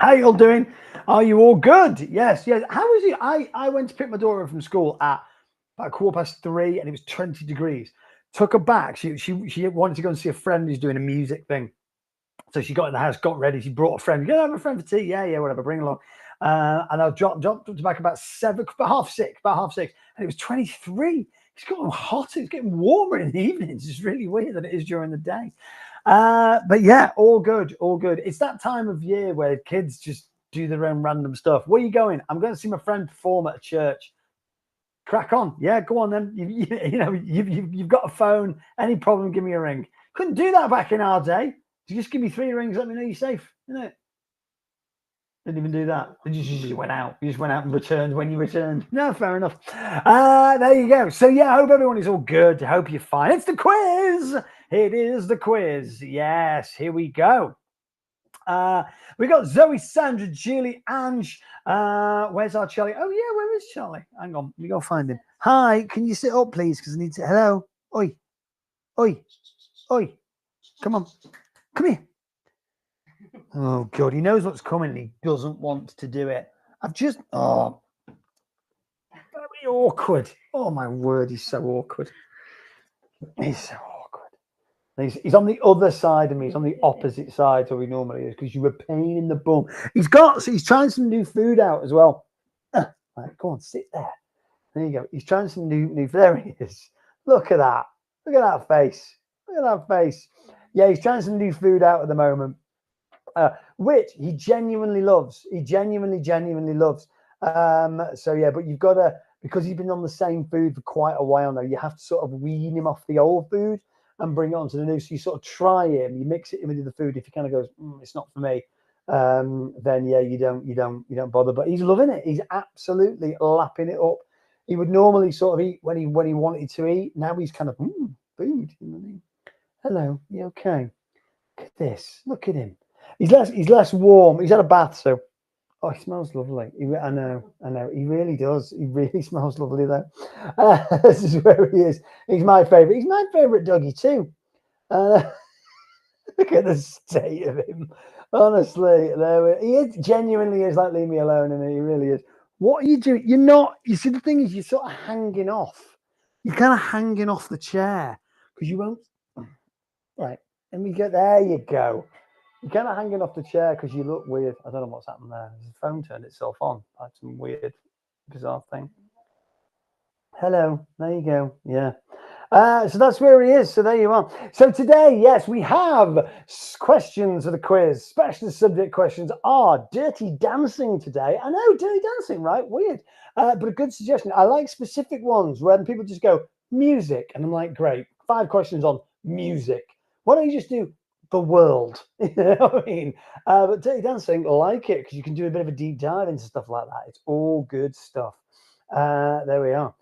How you all doing? Are you all good? Yes, yes. How is it? I went to pick my daughter up from school at about 3:15, and it was 20 degrees. Took her back. She wanted to go and see a friend who's doing a music thing. So she got in the house, got ready. She brought a friend. You gonna have a friend for tea? Yeah, yeah, whatever. Bring along. And I dropped back about about half six, and it was 23. It's gotten hotter. It's getting warmer in the evenings. It's really weird than it is during the day. But yeah, all good, all good. It's that time of year where kids just do their own random stuff. Where are you going? I'm going to see my friend perform at a church. Crack on. Yeah, go on then. You've got a phone. Any problem, give me a ring. Couldn't do that back in our day. You just give me 3 rings, let me know you're safe, isn't it? Didn't even do that. You just went out. You just went out and returned when you returned. No, fair enough. There you go. So yeah, I hope everyone is all good. I hope you're fine. It's the quiz. It is the quiz. Yes, here we go. We got Zoe, Sandra, Julie, Ange. Where's our Charlie? Oh yeah, where is Charlie? Hang on, let me go find him. Hi, can you sit up, please? Because I need to. Hello, oi, oi, oi. Come on, come here. Oh God, he knows what's coming. He doesn't want to do it. Very awkward. Oh my word, he's so awkward. He's so awkward. He's on the other side of me. He's on the opposite side to where he normally is because you're a pain in the bum. He's trying some new food out as well. Right, go on, sit there. There you go. He's trying some new. There he is. Look at that. Look at that face. Look at that face. Yeah, he's trying some new food out at the moment. Which he genuinely loves. He genuinely loves. So yeah, but you've got to, because he's been on the same food for quite a while now, you have to sort of wean him off the old food and bring it onto the new. So you sort of try him, you mix it in with the food. If he kind of goes, it's not for me, then yeah, you don't bother. But he's loving it. He's absolutely lapping it up. He would normally sort of eat when he wanted to eat. Now he's kind of food. You know what I mean? Hello, you okay? Look at this. Look at him. He's less warm. He's had a bath, so he smells lovely. I know. He really does. He really smells lovely though. This is where he is. He's my favourite. He's my favourite doggy too. Look at the state of him. Honestly, he is genuinely is like leave me alone, and he really is. What are you doing? You're not. You see, the thing is, you're sort of hanging off. You're kind of hanging off the chair because you won't. Right. Let me get there. You go. You're kind of hanging off the chair because you look weird. I don't know what's happened there. The phone turned itself on. Like some weird, bizarre thing. Hello. There you go. Yeah. So that's where he is. So there you are. So today, yes, we have questions for the quiz. Special subject questions are dirty dancing today. I know, dirty dancing, right? Weird. But a good suggestion. I like specific ones where people just go, music. And I'm like, great. 5 questions on music. Why don't you just do the world? You know what I mean? But dirty dancing, like it, because you can do a bit of a deep dive into stuff like that. It's all good stuff. There we are.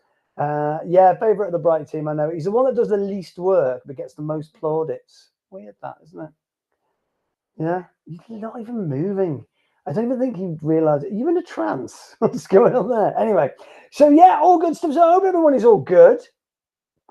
Yeah, favourite of the Bright team, I know. He's the one that does the least work but gets the most plaudits. Weird that, isn't it? Yeah, you're not even moving. I don't even think you realise it. Are you in a trance? What's going on there? Anyway, so yeah, all good stuff. So I hope everyone is all good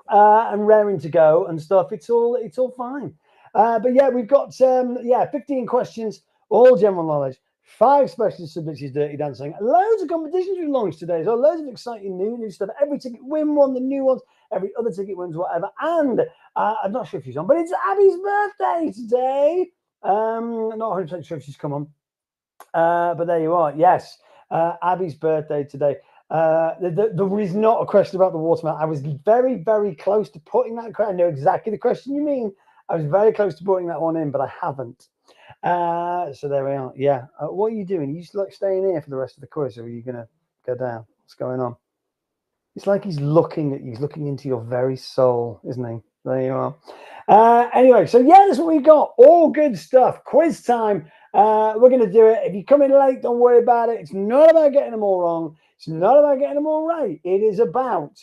and raring to go and stuff. It's all fine. But yeah, we've got 15 questions, all general knowledge. 5 special subjects is dirty dancing. Loads of competitions we've launched today. So loads of exciting new stuff. Every ticket win one, the new ones. Every other ticket wins whatever. And I'm not sure if she's on, but it's Abby's birthday today. Not 100% sure if she's come on. But there you are. Yes, Abby's birthday today. There is not a question about the watermelon. I was very, very close to putting that. I know exactly the question you mean. I was very close to putting that one in, but I haven't. So there we are. Yeah. What are you doing? Are you just like staying here for the rest of the quiz, or are you gonna go down? What's going on? It's like he's looking at you. He's looking into your very soul, isn't he? There you are. Anyway, so yeah, that's what we got. All good stuff. Quiz time. We're going to do it. If you come in late, don't worry about it. It's not about getting them all wrong. It's not about getting them all right. It is about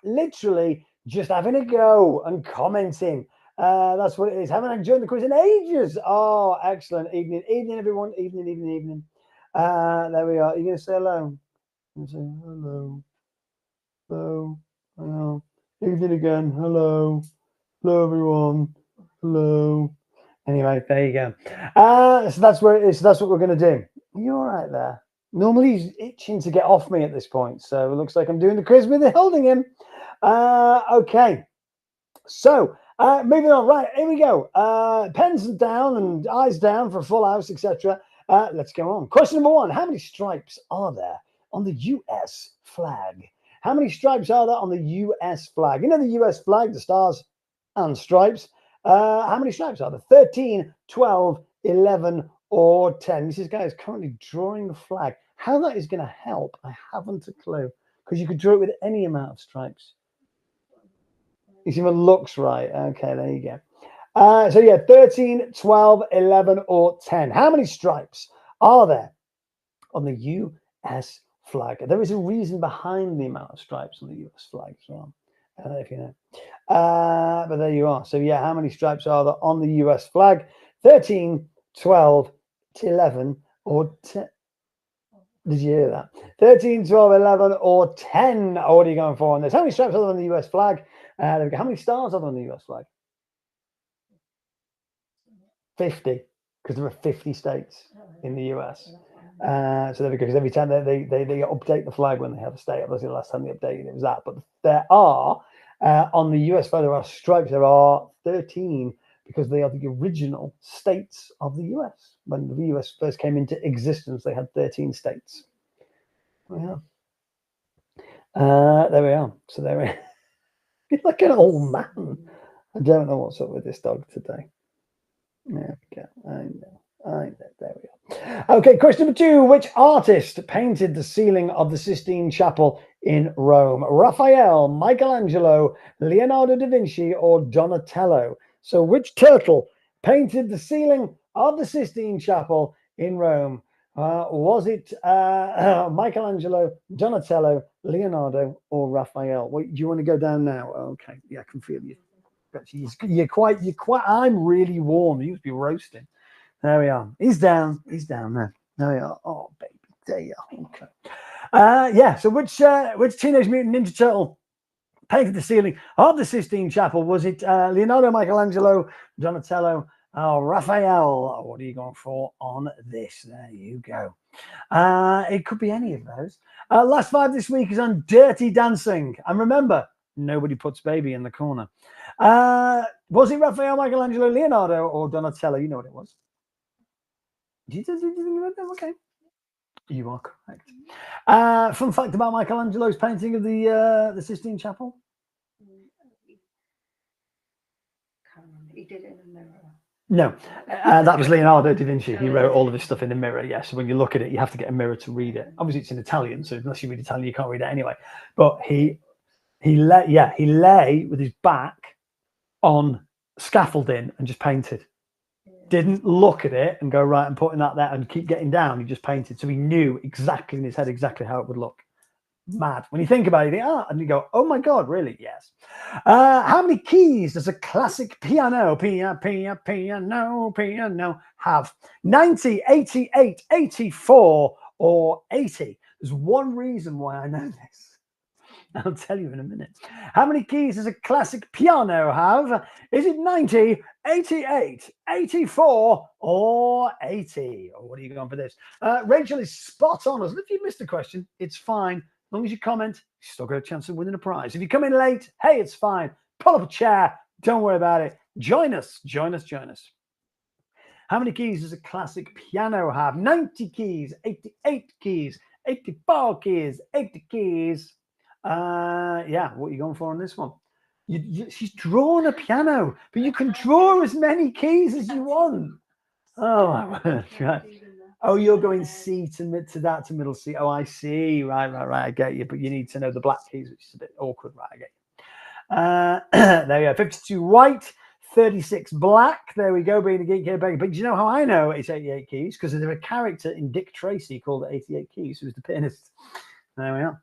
literally just having a go and commenting. That's what it is. Haven't enjoyed the quiz in ages. Oh, excellent. Evening, everyone. Evening. There we are. Are you going to say hello? Say hello. Hello. Evening again. Hello, everyone. Hello. Anyway, there you go. So that's where it is. So that's what we're going to do. You're all right there. Normally he's itching to get off me at this point, so it looks like I'm doing the quiz with it holding him. Okay. So moving on. Right, here we go. Pens down and eyes down for a full house, etc. Let's go on. Question number 1. How many stripes are there on the US flag? How many stripes are there on the US flag? You know the US flag, the stars and stripes. How many stripes are there? 13, 12, 11, or 10? This guy is currently drawing the flag. How that is going to help, I haven't a clue. Because you could draw it with any amount of stripes. You see what looks right. Okay, there you go. So yeah, 13, 12, 11, or 10. How many stripes are there on the US flag? There is a reason behind the amount of stripes on the US flag as well. I don't know if you know. But there you are. So yeah, how many stripes are there on the US flag? 13, 12, 11, or 10. Did you hear that? 13, 12, 11, or 10. What are you going for on this? How many stripes are there on the US flag? There we go. How many stars are there on the US flag? 50, because there are 50 states in the US. So there we go. Because every time they update the flag when they have a state. Obviously, the last time they updated it was that. But there are on the US flag, there are stripes. There are 13 because they are the original states of the US. When the US first came into existence, they had 13 states. Yeah. There we are. So there we are. You're like an old man. I don't know what's up with this dog today. There we go. I know. There we are. Okay, question number 2. Which artist painted the ceiling of the Sistine Chapel in Rome? Raphael, Michelangelo, Leonardo da Vinci, or Donatello? So which turtle painted the ceiling of the Sistine Chapel in Rome? Was it Michelangelo, Donatello, Leonardo, or Raphael? Wait, do you want to go down now? Okay, yeah, I can feel you. You're quite. I'm really warm. You must be roasting. There we are. He's down. He's down there. There we are. Oh, baby, there you are. Okay. Yeah. So which Teenage Mutant Ninja Turtle painted the ceiling of the Sistine Chapel? Was it Leonardo, Michelangelo, Donatello, or Raphael? What are you going for on this? There you go. It could be any of those. Last 5 this week is on Dirty Dancing. And remember, nobody puts baby in the corner. Was it Raphael, Michelangelo, Leonardo, or Donatello? You know what it was. Did you think about them? Okay. You are correct. Fun fact about Michelangelo's painting of the Sistine Chapel. He did it in a mirror. No, that was Leonardo da Vinci. He wrote all of his stuff in the mirror. Yes, yeah, so when you look at it, you have to get a mirror to read it. Obviously, it's in Italian, so unless you read Italian, you can't read it anyway. But he lay with his back on scaffolding and just painted. Didn't look at it and go, right, I'm putting that there and keep getting down. He just painted. So he knew exactly in his head exactly how it would look. Mad. When you think about it, you think, and you go, oh my God, really? Yes. How many keys does a classic piano have? 90, 88, 84, or 80? There's one reason why I know this. I'll tell you in a minute. How many keys does a classic piano have? Is it 90, 88, 84, or 80? Or what are you going for this? Rachel is spot on. As if you missed a question, it's fine. As long as you comment, you still got a chance of winning a prize. If you come in late, hey, it's fine. Pull up a chair. Don't worry about it. Join us. Join us. Join us. How many keys does a classic piano have? 90 keys, 88 keys, 84 keys, 80 keys. Yeah, what are you going for on this one? She's drawn a piano, but you can draw as many keys as you want. Oh, my word. Right. Oh, you're going C to middle C. Oh, I see. Right. I get you. But you need to know the black keys, which is a bit awkward. Right, I get you. There we go. 52 white, 36 black. There we go. Being a geek here, but do you know how I know it's 88 keys? Because there's a character in Dick Tracy called 88 Keys, who's the pianist. There we are.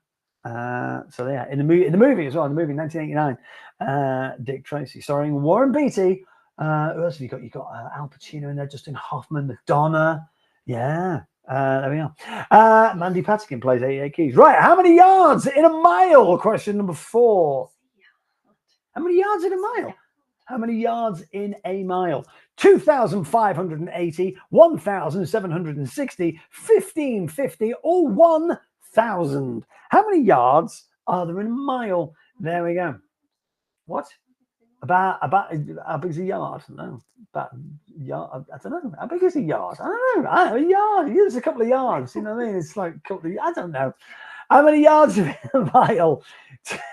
So yeah, in the movie as well, in the movie 1989, Dick Tracy, starring Warren Beatty. Who else have you got? You got Al Pacino in there, Justin Hoffman, Madonna. Yeah, there we are. Mandy Patinkin plays 88 Keys. Right, how many yards in a mile? Question number 4. How many yards in a mile? How many yards in a mile? 2,580, 1,760, 1,550, or 1,000. How many yards are there in a mile? There we go. What? About how big is a yard? No, about yard. I don't know. How big is a yard? I don't know. A yard. It's a couple of yards. You know what I mean? It's like a couple of. I don't know. How many yards are in a mile?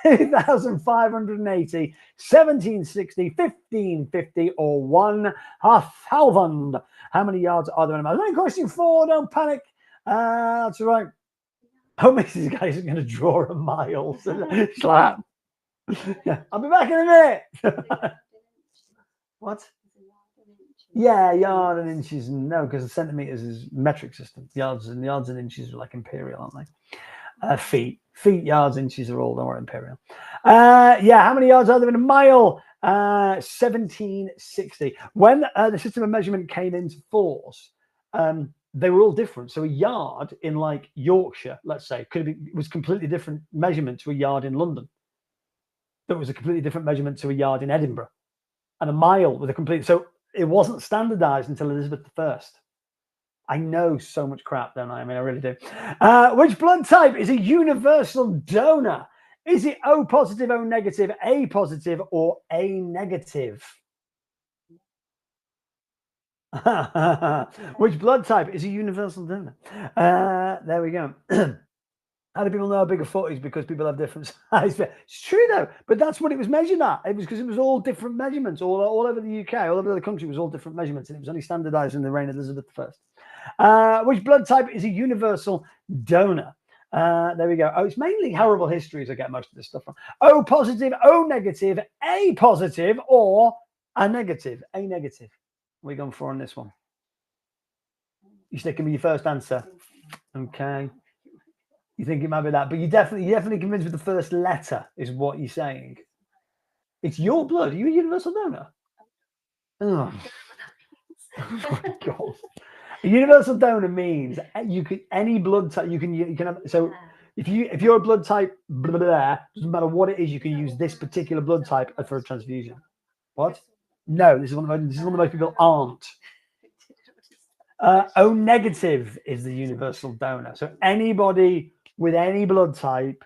2,580, 1,760, 1,550, or 1,000. How many yards are there in a mile? Only question 4. Don't panic. That's right. Oh, Mrs. Guy isn't going to draw a mile. It's like, yeah, I'll be back in a minute. What? Yeah, yard and inches. No, because the centimeters is metric system. Yards and inches are like imperial, aren't they? Feet, yards, inches are all more imperial. Yeah, how many yards are there in a mile? 1,760. When the system of measurement came into force, they were all different. So a yard in like Yorkshire, let's say, was completely different measurement to a yard in London. There was a completely different measurement to a yard in Edinburgh, and a mile was a complete. So it wasn't standardized until Elizabeth I. I know so much crap, don't I? I mean, I really do. Which blood type is a universal donor? Is it O positive, O negative, A positive, or A negative? Which blood type is a universal donor? There we go. How do people know how big a foot is? Because people have different sizes. It's true though, but that's what it was measured at. It was because it was all different measurements all over the UK, all over the country. It was all different measurements, and it was only standardized in the reign of Elizabeth I. Which blood type is a universal donor? There we go. Oh, it's mainly horrible histories I get most of this stuff from. O positive, O negative, A positive, or A negative. A negative. What are we going for on this one? You sticking with your first answer? Okay. You think it might be that, but you're definitely convinced with the first letter is what you're saying. It's your blood. Are you a universal donor? Oh, oh my God. A universal donor means you can any blood type you can have. So if you're a blood type, blah, blah, blah, doesn't matter what it is, you can use this particular blood type for a transfusion. What? No, this is one of the most people aren't. O negative is the universal donor. So anybody with any blood type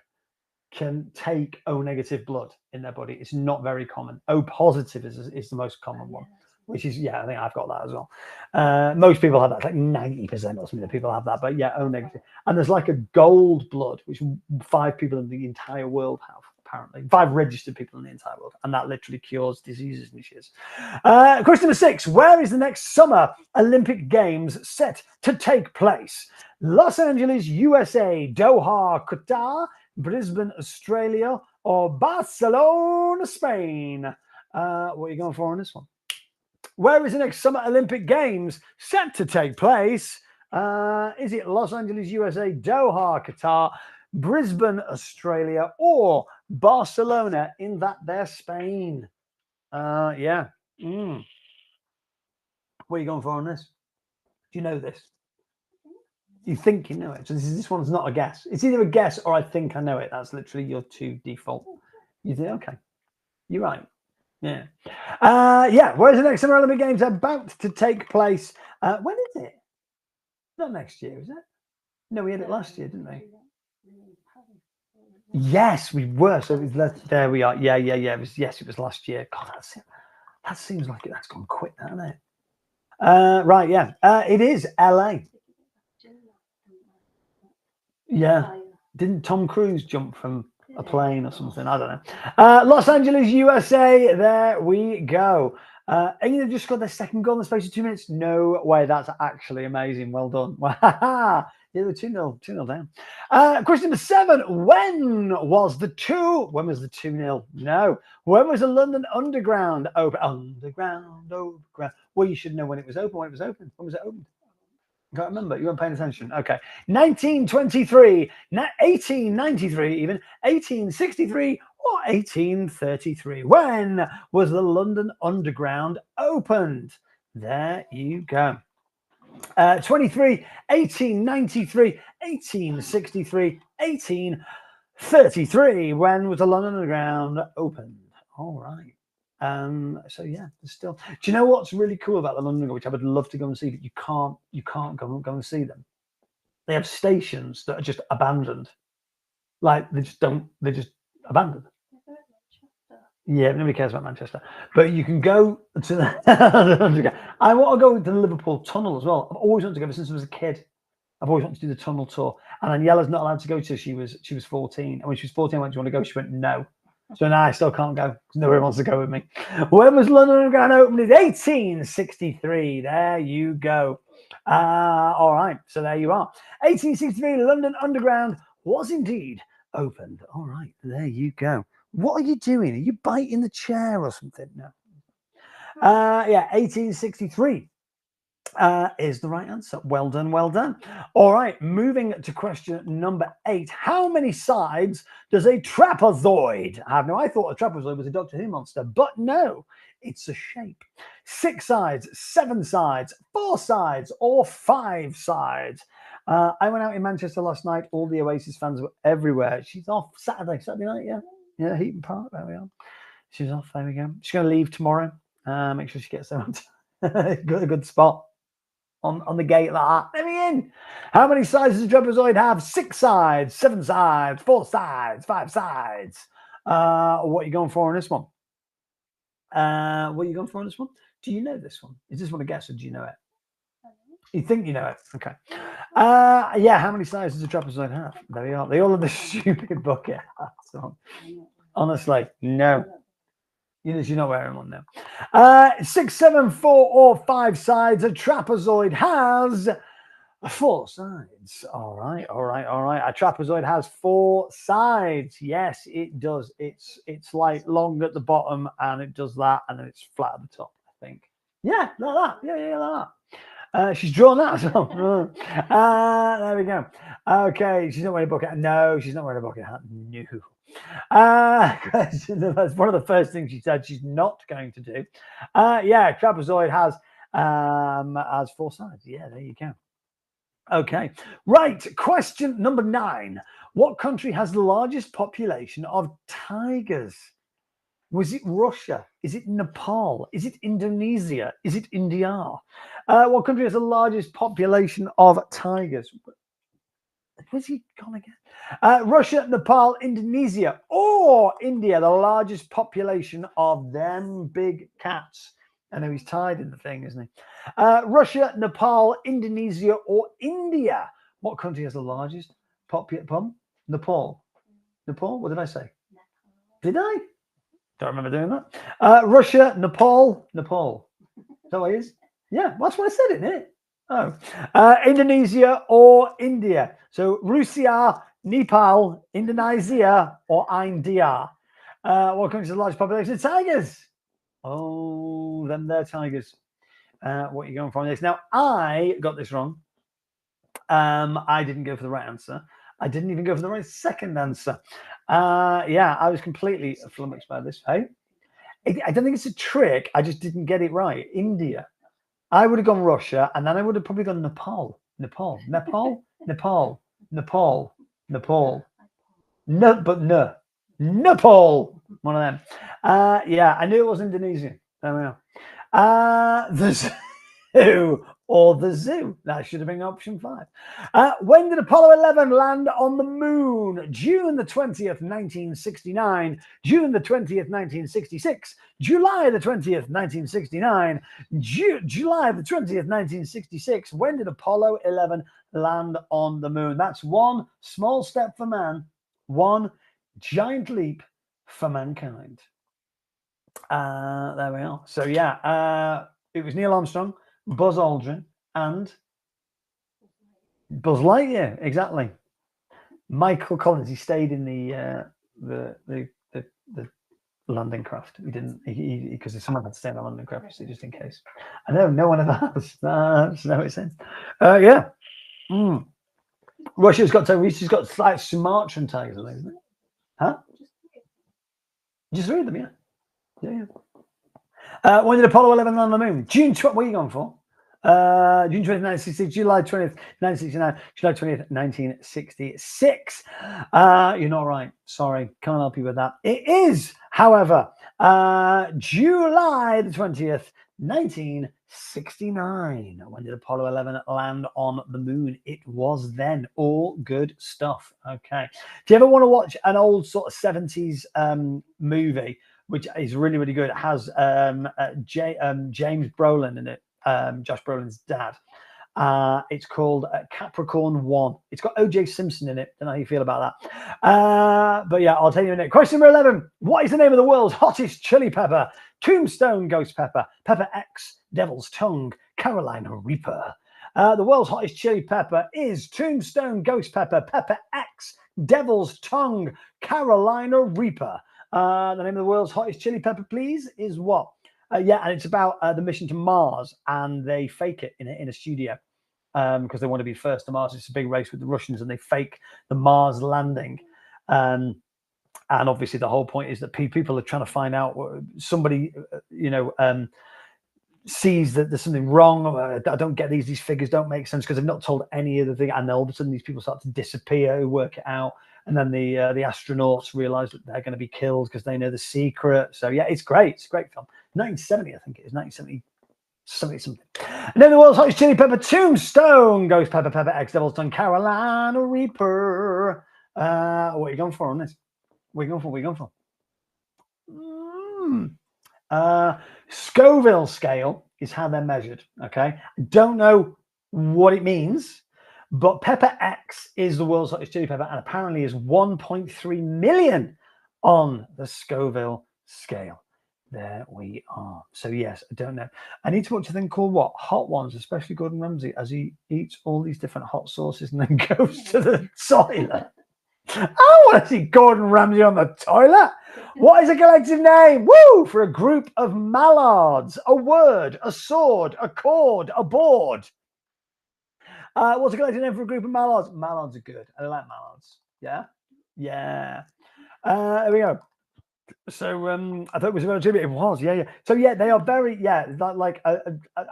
can take O negative blood in their body. It's not very common. O positive is the most common one, which is, yeah, I think I've got that as well. Most people have that, like 90% or something of people have that, but yeah, O negative. And there's like a gold blood, which 5 people in the entire world have, apparently. 5 registered people in the entire world. And that literally cures diseases and shit. Question number 6. Where is the next Summer Olympic Games set to take place? Los Angeles, USA, Doha, Qatar, Brisbane, Australia, or Barcelona, Spain? What are you going for on this one? Where is the next Summer Olympic Games set to take place? Is it Los Angeles, USA, Doha, Qatar, Brisbane, Australia, or Barcelona in that there Spain? Yeah. What are you going for on this? Do you know this? You think you know it. So this one's not a guess. It's either a guess or I think I know it. That's literally your 2 default. You think, okay, you're right. Yeah. Yeah. Where's the next Summer Olympic Games about to take place? When is it? Not next year, is it? No, we had it last year, didn't we? Yes, we were. So it was, there we are. Yeah. It was last year. God, that seems like that's gone quick, hasn't it? Right. Yeah. It is LA. Yeah. Didn't Tom Cruise jump from a plane or something? I don't know. Los Angeles, USA. There we go. England just got their second goal in the space of 2 minutes. No way. That's actually amazing. Well done. Yeah, they're 2-0 down. Question number 7. When was the 2-0? No. When was the London Underground open? Underground. Well, you should know when it was open. When was it open? I can't remember. You weren't paying attention. Okay. 1923, 1893, even 1863 or 1833. When was the London Underground opened? There you go. 23, 1893, 1863, 1833. When was the London Underground opened? All right. So yeah, there's still. Do you know what's really cool about the London, which I would love to go and see, but you can't go and see them. They have stations that are just abandoned, like they're just abandoned. Yeah, nobody cares about Manchester, but you can go to the. I want to go to the Liverpool Tunnel as well. I've always wanted to go since I was a kid. I've always wanted to do the tunnel tour, and Daniela's not allowed to go till she was 14. And when she was 14, I went, "Do you want to go?" She went, "No." So now I still can't go because nobody wants to go with me. When was London Underground opened? In 1863. There you go. All right, so there you are. 1863, London Underground was indeed opened. All right, there you go. What are you doing? Are you biting the chair or something? No. Yeah, 1863. Is the right answer. Well done, well done. All right, moving to question number 8. How many sides does a trapezoid have? Now, I thought a trapezoid was a Doctor Who monster, but no, it's a shape. 6 sides, 7 sides, 4 sides, or 5 sides. I went out in Manchester last night. All the Oasis fans were everywhere. She's off Saturday night, yeah. Yeah, Heaton Park, there we are. She's off, there we go. She's going to leave tomorrow. Make sure she gets there a good spot. On the gate like that. Let me in. How many sides does a trapezoid have? 6 sides, 7 sides, 4 sides, 5 sides. What are you going for on this one? What are you going for on this one? Do you know this one? Is this one a guess or do you know it? You think you know it? Okay. Yeah, how many sides does a trapezoid have? There you are. They all have the stupid bucket hats on. Honestly, no. You're not wearing one now. 6, 7, 4, or 5 sides. A trapezoid has 4 sides. All right. A trapezoid has 4 sides. Yes, it does. It's like long at the bottom, and it does that, and then it's flat at the top, I think. Yeah, like that. Yeah, like that. She's drawn that as well. There we go. Okay, she's not wearing a bucket hat. No, she's not wearing a bucket hat. No. That's one of the first things she said she's not going to do. Yeah, trapezoid has 4 sides. Yeah, there you go. Okay, right. Question number 9. What country has the largest population of tigers? Was it Russia? Is it Nepal? Is it Indonesia? Is it India? What country has the largest population of tigers? Where's he gone again? Russia, Nepal, Indonesia, or India, the largest population of them big cats. I know he's tied in the thing, isn't he? Russia, Nepal, Indonesia, or India. What country has the largest population? Nepal. Nepal? What did I say? Did I? Don't remember doing that. Russia, Nepal. Is that what it is? Yeah, that's what I said, isn't it? Oh, Indonesia or India. So Russia, Nepal, Indonesia, or India. What country has the largest population of tigers? Oh, then they're tigers. What are you going for on this? Now, I got this wrong. I didn't go for the right answer. I didn't even go for the right second answer. Yeah, I was completely flummoxed by this. Hey, I don't think it's a trick. I just didn't get it right. India. I would have gone Russia, and then I would have probably gone Nepal. No, but no. Nepal. One of them. Yeah, I knew it was Indonesia. There we are. The zoo or the zoo. That should have been option 5. When did Apollo 11 land on the moon? June the 20th, 1969. June the 20th, 1966. July the 20th, 1969. July the 20th, 1966. When did Apollo 11 land on the moon? That's 1 small step for man, 1 giant leap for mankind. There we are. So yeah, it was Neil Armstrong, Buzz Aldrin, and Buzz Lightyear. Exactly. Michael Collins. He stayed in the landing craft. He didn't because someone had to stay in the landing craft, so just in case. I know no one ever has. That's no it's in. Yeah. Russia's got like Sumatran tigers, isn't it? Huh? Just 3 of them, yeah. When did Apollo 11 land on the moon? June 12th. What are you going for? June 20th, 1966, July 20th, 1969, July 20th, 1966. You're not right. Sorry, can't help you with that. It is, however, July the 20th, 1969. When did Apollo 11 land on the moon? It was then. All good stuff. Okay. Do you ever want to watch an old sort of 70s movie, which is really, really good? It has James Brolin in it. Josh Brolin's dad. It's called Capricorn 1. It's got O.J. Simpson in it. Don't know how you feel about that. But yeah, I'll tell you in a minute. Question number 11. What is the name of the world's hottest chili pepper? Tombstone Ghost Pepper, Pepper X, Devil's Tongue, Carolina Reaper. The world's hottest chili pepper is Tombstone Ghost Pepper, Pepper X, Devil's Tongue, Carolina Reaper. The name of the world's hottest chili pepper, please, is what? Yeah, and it's about the mission to Mars, and they fake it in a studio because they want to be first to Mars. It's a big race with the Russians, and they fake the Mars landing. And obviously, the whole point is that people are trying to find out. Somebody, sees that there's something wrong. I don't get these figures don't make sense because they've not told any of the thing, and all of a sudden these people start to disappear who work it out. And then the astronauts realize that they're going to be killed because they know the secret. So yeah, it's great. It's a great film. 1970, I think it is. 1970 something. And then the world's hottest chili pepper, Tombstone Ghost Pepper, Pepper X, Devil's Tongue, Carolina Reaper. What are you going for on this? What are you going for? Scoville scale is how they're measured. Okay, don't know what it means. But Pepper X is the world's hottest chili pepper and apparently is 1.3 million on the Scoville scale. There we are. So yes, I don't know. I need to watch a thing called what? Hot Ones, especially Gordon Ramsay, as he eats all these different hot sauces and then goes to the toilet. I want to see Gordon Ramsay on the toilet. What is a collective name? Woo! For a group of mallards. A word, a sword, a cord, a board. What's a collective name for a group of mallards? Mallards are good. I like mallards. Yeah? Yeah. There we go. So I thought it was about to be. It was, yeah. So yeah, they are very, like a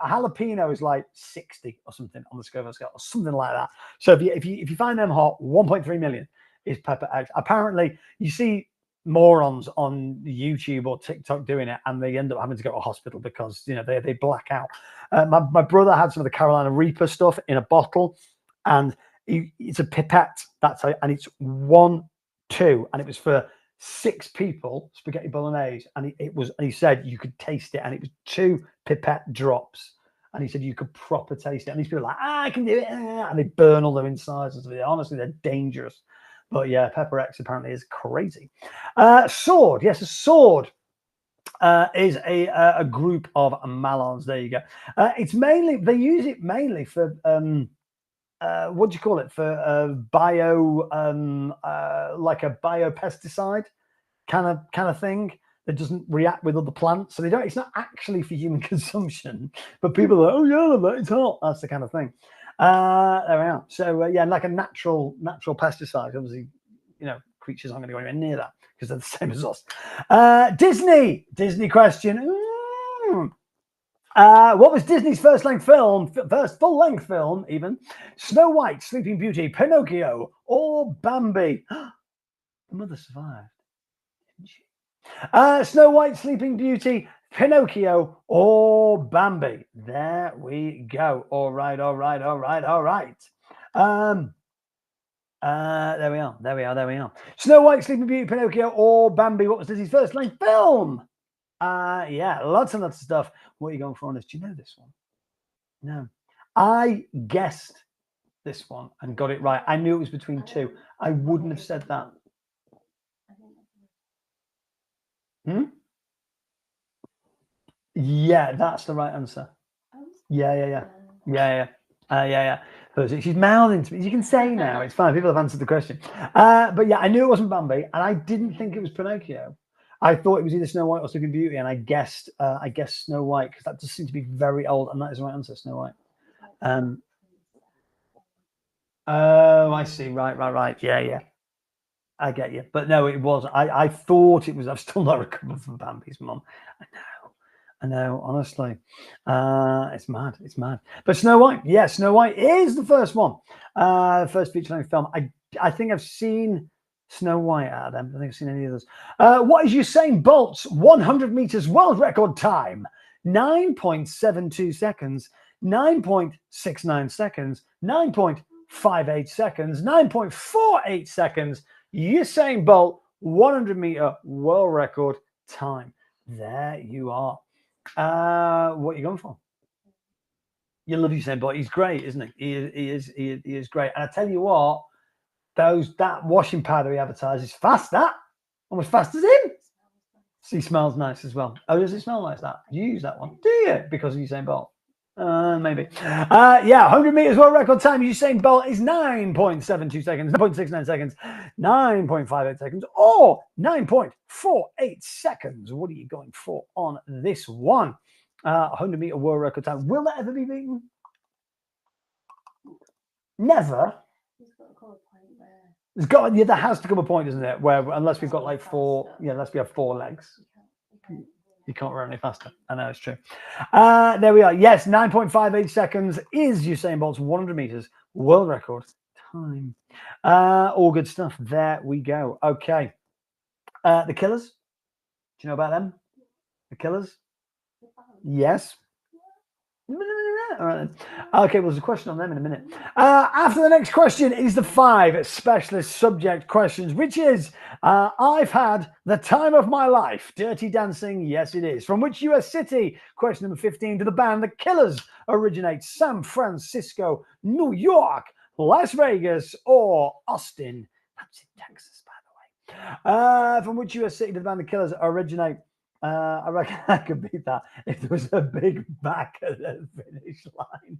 jalapeno is like 60 or something on the Scoville scale or something like that. So if you find them hot, 1.3 million is Pepper X. Apparently, you see morons on YouTube or TikTok doing it, and they end up having to go to a hospital because they black out. My brother had some of the Carolina Reaper stuff in a bottle, and it's a pipette. That's how, and it's 1, 2, and it was for 6 people, spaghetti bolognese, and he said you could taste it, and it was 2 pipette drops, and he said you could proper taste it. And these people are like, I can do it, and they burn all their insides. Honestly, they're dangerous. But yeah, Pepper X apparently is crazy. Sword, yes, a sword is a group of mallards. There you go. It's mainly, they use it mainly for what do you call it, for bio like a biopesticide kind of thing that doesn't react with other plants. So it's not actually for human consumption, but people are like, oh yeah, it's hot. That's the kind of thing. There we are. So yeah, like a natural pesticide. Obviously, creatures aren't going to go anywhere near that because they're the same as us. Disney question. What was Disney's first full-length film, even? Snow White, Sleeping Beauty, Pinocchio, or Bambi? The mother survived, didn't she? Snow White, Sleeping Beauty, Pinocchio, or Bambi? There we go. All right. There we are. Snow White, Sleeping Beauty, Pinocchio, or Bambi? What was Disney's first-length film? Yeah, lots and lots of stuff. What are you going for on this? Do you know this one? No. I guessed this one and got it right. I knew it was between 2. I wouldn't have said that. Yeah, that's the right answer. Yeah. She's mouthing to me. You can say now. It's fine. People have answered the question. But yeah, I knew it wasn't Bambi, and I didn't think it was Pinocchio. I thought it was either Snow White or Sleeping Beauty, and I guessed Snow White because that just seems to be very old, and that is the right answer, Snow White. Oh, I see. Right. Yeah. I get you, but no, it was. I thought it was. I've still not recovered from Bambi's mum. I know, honestly. It's mad. It's mad. But Snow White, yeah, Snow White is the first one. First feature-length film. I think I've seen Snow White out of them. I don't think I've seen any others. What is Usain Bolt's 100 meters world record time? 9.72 seconds, 9.69 seconds, 9.58 seconds, 9.48 seconds. Usain Bolt, 100 meter world record time. There you are. What are you going for? You love Usain Bolt. He's great, isn't he? He is great. And I tell you what, that washing powder he advertises fast. That almost fast as him. He smells nice as well. Oh, does it smell like that? You use that one, do you? Because of Usain Bolt. Maybe. Yeah, 100 meters world record time. Usain Bolt is 9.72 seconds, 9.69 seconds, 9.58 seconds, or 9.48 seconds. What are you going for on this one? 100 meter world record time. Will that ever be beaten? Never. There has to come a point, isn't it? Where unless we've got like unless we have 4 legs. You can't run any faster. I know, it's true. There we are. Yes, 9.58 seconds is Usain Bolt's 100 meters world record time. All good stuff. There we go. Okay. The Killers. Do you know about them? The Killers? Yes. All right then. Okay, well, there's a question on them in a minute. After the next question is the 5 specialist subject questions, which is, I've had the time of my life. Dirty Dancing, yes it is. From which US city? Question number 15. Do the band The Killers originate? San Francisco, New York, Las Vegas, or Austin? That's in Texas, by the way. From which US city did the band The Killers originate? I reckon I could beat that if there was a big back at the finish line.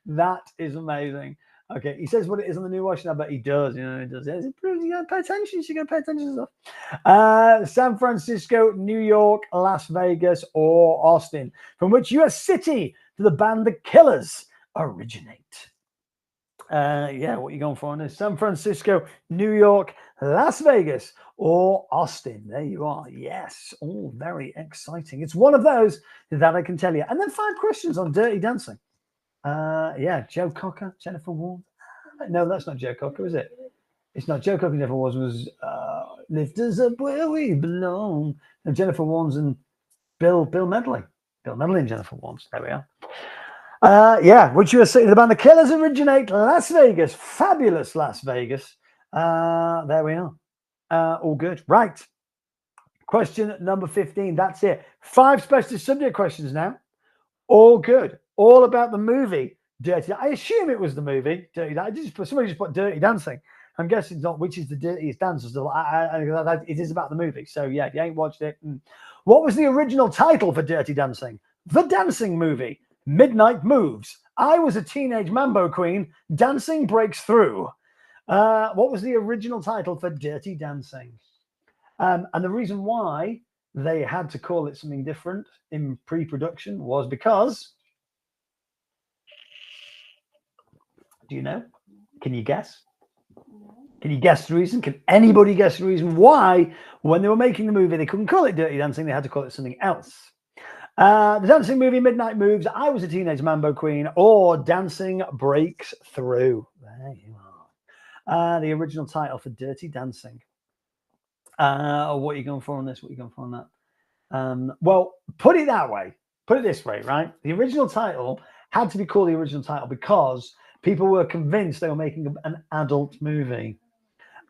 That is amazing. Okay, he says what it is on the new watch. I bet he does. You know, he does. It proves you gotta pay attention. You gotta pay attention to stuff. San Francisco, New York, Las Vegas, or Austin. From which US city do the band The Killers originate? Yeah, what are you going for on this? San Francisco, New York, Las Vegas, or Austin. There you are. Yes, all very exciting. It's one of those that I can tell you. And then 5 questions on Dirty Dancing. Yeah, Joe Cocker, Jennifer Warnes. No, that's not Joe Cocker, is it? It's not Joe Cocker. Never was Lift Us Up Where We Belong. And Jennifer Warnes and Bill Medley. Bill Medley and Jennifer Warnes. There we are. Yeah, which you were saying, the band The Killers originate Las Vegas. Fabulous Las Vegas. There we are. All good. Right. Question number 15. That's it. 5 specialist subject questions now. All good. All about the movie Dirty. I assume it was the movie Dirty Dancing. Somebody just put Dirty Dancing. I'm guessing it's not which is the dirtiest dancer. It is about the movie. So yeah, if you ain't watched it. What was the original title for Dirty Dancing? The Dancing Movie. Midnight Moves. I Was a Teenage Mambo Queen. Dancing Breaks Through. What was the original title for Dirty Dancing? And the reason why they had to call it something different in pre-production was because, do you know? Can you guess? Can you guess the reason? Can anybody guess the reason why, when they were making the movie, they couldn't call it Dirty Dancing, they had to call it something else? The Dancing Movie, Midnight Moves, I Was a Teenage Mambo Queen, or Dancing Breaks Through. There you are. The original title for Dirty Dancing. What are you going for on this? What are you going for on that? Well, put it that way. Put it this way, right? The original title had to be called the original title because people were convinced they were making an adult movie.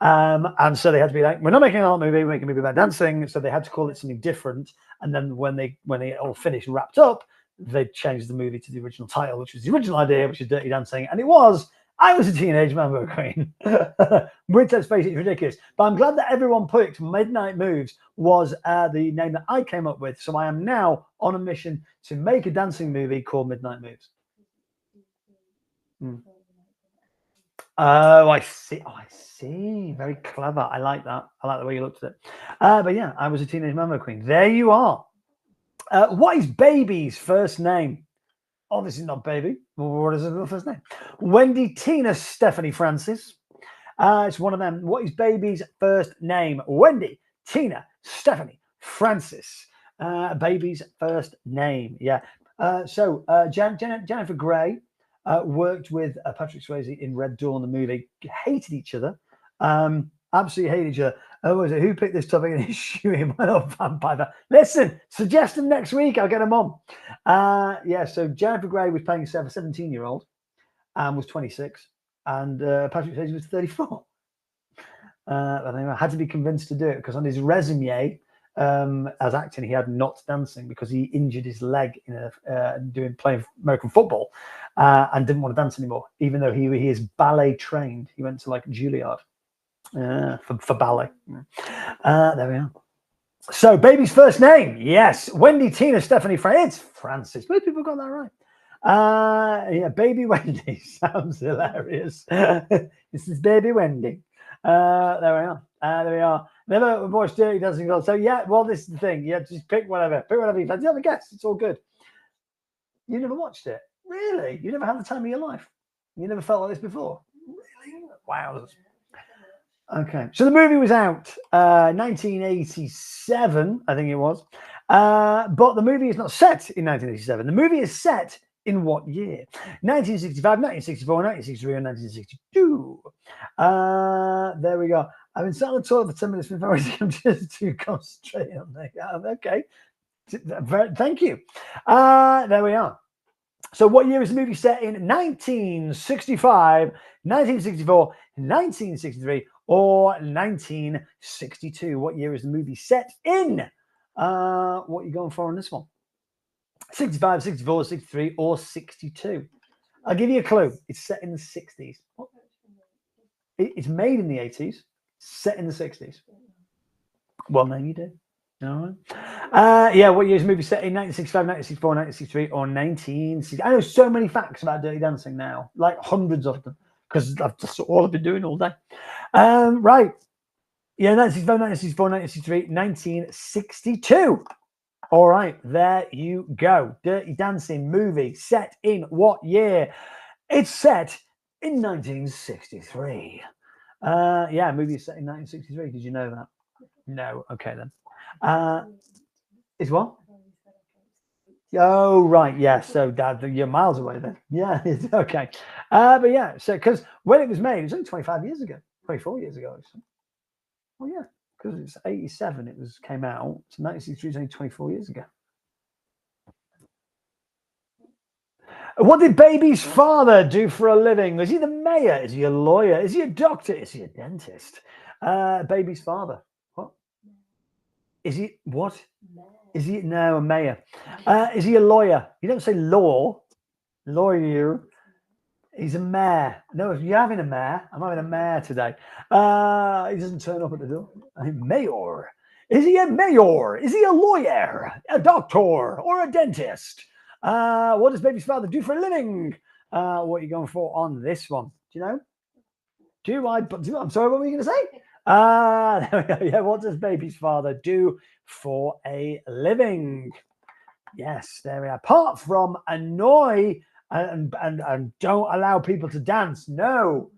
And so they had to be like, we're not making an adult movie, we're making a movie about dancing. So they had to call it something different. And then when they all finished and wrapped up, they changed the movie to the original title, which was the original idea, which is Dirty Dancing. And it was I Was a Teenage Mambo Queen. Which, let's face it, is ridiculous. But I'm glad that everyone picked Midnight Moves was the name that I came up with. So I am now on a mission to make a dancing movie called Midnight Moves. Oh, I see. Oh, I see. Very clever. I like that. I like the way you looked at it. But yeah, I Was a Teenage Mambo Queen. There you are. What is Baby's first name? Obviously not Baby. What is her first name? Wendy Tina Stephanie Francis. It's one of them. What is Baby's first name? Wendy Tina Stephanie Francis. Baby's first name. Yeah. Jennifer Grey worked with Patrick Swayze in Red Dawn, the movie. Hated each other. Absolutely hated each other. Oh, was it who picked this topic and issue him? Why not vampire? Listen, suggest them next week. I'll get them on. Yeah, so Jennifer Grey was playing a 17-year-old and was 26, and Patrick Swayze was 34. I had to be convinced to do it because on his resume as acting, he had not dancing because he injured his leg in playing American football and didn't want to dance anymore, even though he is ballet trained. He went to like Juilliard for ballet. There we are. So, baby's first name, yes, Wendy, Tina, Stephanie, it's Francis. Most people got that right. Yeah, baby Wendy sounds hilarious. This is baby Wendy. There we are. There we are. Never watched Dirty Dancing Girl. So yeah, well, this is the thing. Yeah, just pick whatever you fancy. Have a guess. It's all good. You never watched it, really? You never had the time of your life. You never felt like this before, really? Wow. Okay, so the movie was out 1987, I think it was. But the movie is not set in 1987. The movie is set in what year? 1965, 1964, 1963, or 1962. There we go. I've been sat on the toilet for 10 minutes before I'm just to concentrate on that. Okay. Thank you. There we are. So what year is the movie set in? 1965, 1964, 1963, or 1962? What year is the movie set in? What are you going for on this one? 65, 64, 63, or 62? I'll give you a clue. It's set in the 60s. It's made in the 80s, set in the 60s. Well, then you do. All right. Yeah, what year is the movie set in? 1965, 1964, 1963, or 1960? I know so many facts about Dirty Dancing now, like hundreds of them, because that's all I've been doing all day. Right. Yeah, 1965, 1964, 1963, 1962. All right, there you go. Dirty Dancing movie set in what year? It's set in 1963. Yeah, movie is set in 1963. Did you know that? No. Okay, then. Is what? Oh, right. Yeah. So, Dad, you're miles away then. Yeah. Okay. But yeah. So, because when it was made, it was only 25 years ago, 24 years ago. Well, yeah. Because it's 87, it came out. So 1963 is only 24 years ago. What did Baby's father do for a living? Was he the mayor? Is he a lawyer? Is he a doctor? Is he a dentist? Baby's father. What? Is he what? Is he no a mayor? Is he a lawyer? You don't say law. Lawyer. He's a mayor. No, if you're having a mayor, I'm having a mayor today. He doesn't turn up at the door. Mayor. Is he a mayor? Is he a lawyer, a doctor, or a dentist? What does Baby's father do for a living? What are you going for on this one? Do you know? I'm sorry, what were you going to say? Yeah, what does Baby's father do for a living? Yes, there we are. Apart from annoy and don't allow people to dance. No.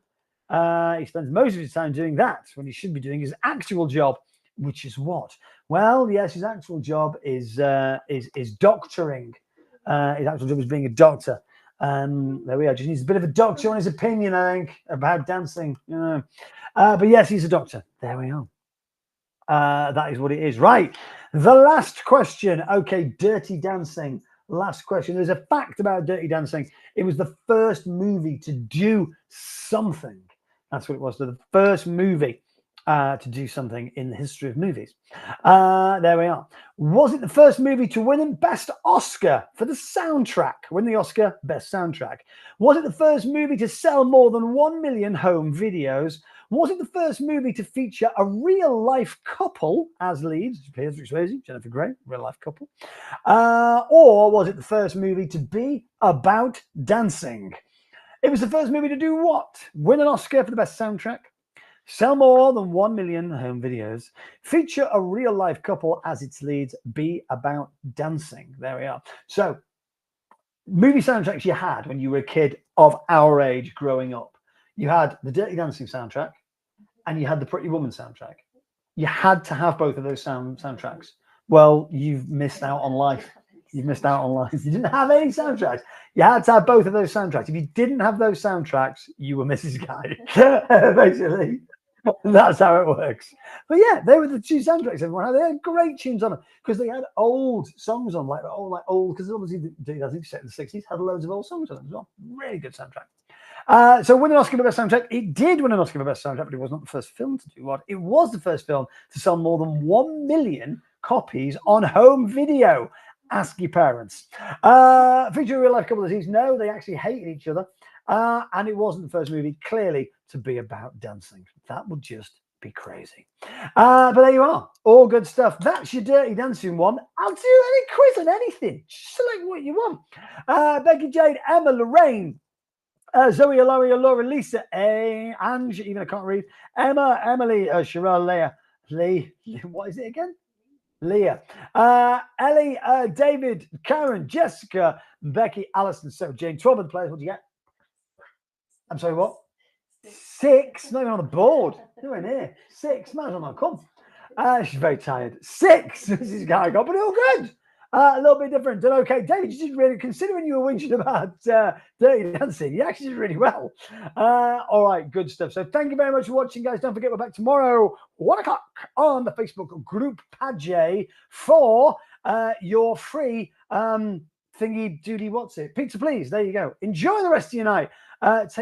He spends most of his time doing that when he should be doing his actual job, which is what? Well, yes, his actual job is doctoring. His actual job is being a doctor. There we are. Just needs a bit of a doctor on his opinion, I think, about dancing. But yes, he's a doctor. There we are. That is what it is. Right. The last question. Okay, Dirty Dancing. Last question. There's a fact about Dirty Dancing. It was the first movie to do something. That's what it was. The first movie to do something in the history of movies. There we are. Was it the first movie to win an Best Oscar for the soundtrack? Win the Oscar, Best Soundtrack. Was it the first movie to sell more than 1 million home videos? Was it the first movie to feature a real-life couple as leads? Patrick Swayze, Jennifer Grey, real-life couple. Or was it the first movie to be about dancing? It was the first movie to do what? Win an Oscar for the best soundtrack, sell more than 1 million home videos, feature a real-life couple as its leads, be about dancing. There we are. So, movie soundtracks you had when you were a kid of our age growing up. You had the Dirty Dancing soundtrack and you had the Pretty Woman soundtrack. You had to have both of those soundtracks Well, you've missed out on life. You've missed out on life. You didn't have any soundtracks. You had to have both of those soundtracks. If you didn't have those soundtracks, you were Mrs. Guy. Basically, that's how it works. But yeah, they were the two soundtracks everyone had. They had great tunes on them because they had old songs on, like old, because obviously I think set in the 60s had loads of old songs on them as well. Really good soundtrack. So winning an Oscar for Best Soundtrack, it did win an Oscar for Best Soundtrack, but it was not the first film to do what. It was the first film to sell more than 1 million copies on home video. Ask your parents. Featuring a real life couple of these. No, they actually hated each other. And it wasn't the first movie, clearly, to be about dancing. That would just be crazy. But there you are. All good stuff. That's your Dirty Dancing one. I'll do any quiz on anything. Just select what you want. Becky Jade, Emma, Lorraine, Zoe, Ilaria, Laura, Lisa, Ange, even I can't read, Emma, Emily, Cheryl, Leah, Lee, what is it again? Leah, Ellie, David, Karen, Jessica, Becky, Alison, so Jane, 12 of the players. What do you get? I'm sorry, what? 6, not even on the board. Nowhere near. 6, might as well not come. She's very tired. 6, Mrs. Guy got, but all good. A little bit different. Done okay. David, you did really, considering you were whinging about Dirty Dancing, you actually did really well. All right, good stuff. So thank you very much for watching, guys. Don't forget, we're back tomorrow, 1 o'clock on the Facebook group Page for your free thingy doody what's it? Pizza, please. There you go. Enjoy the rest of your night. Take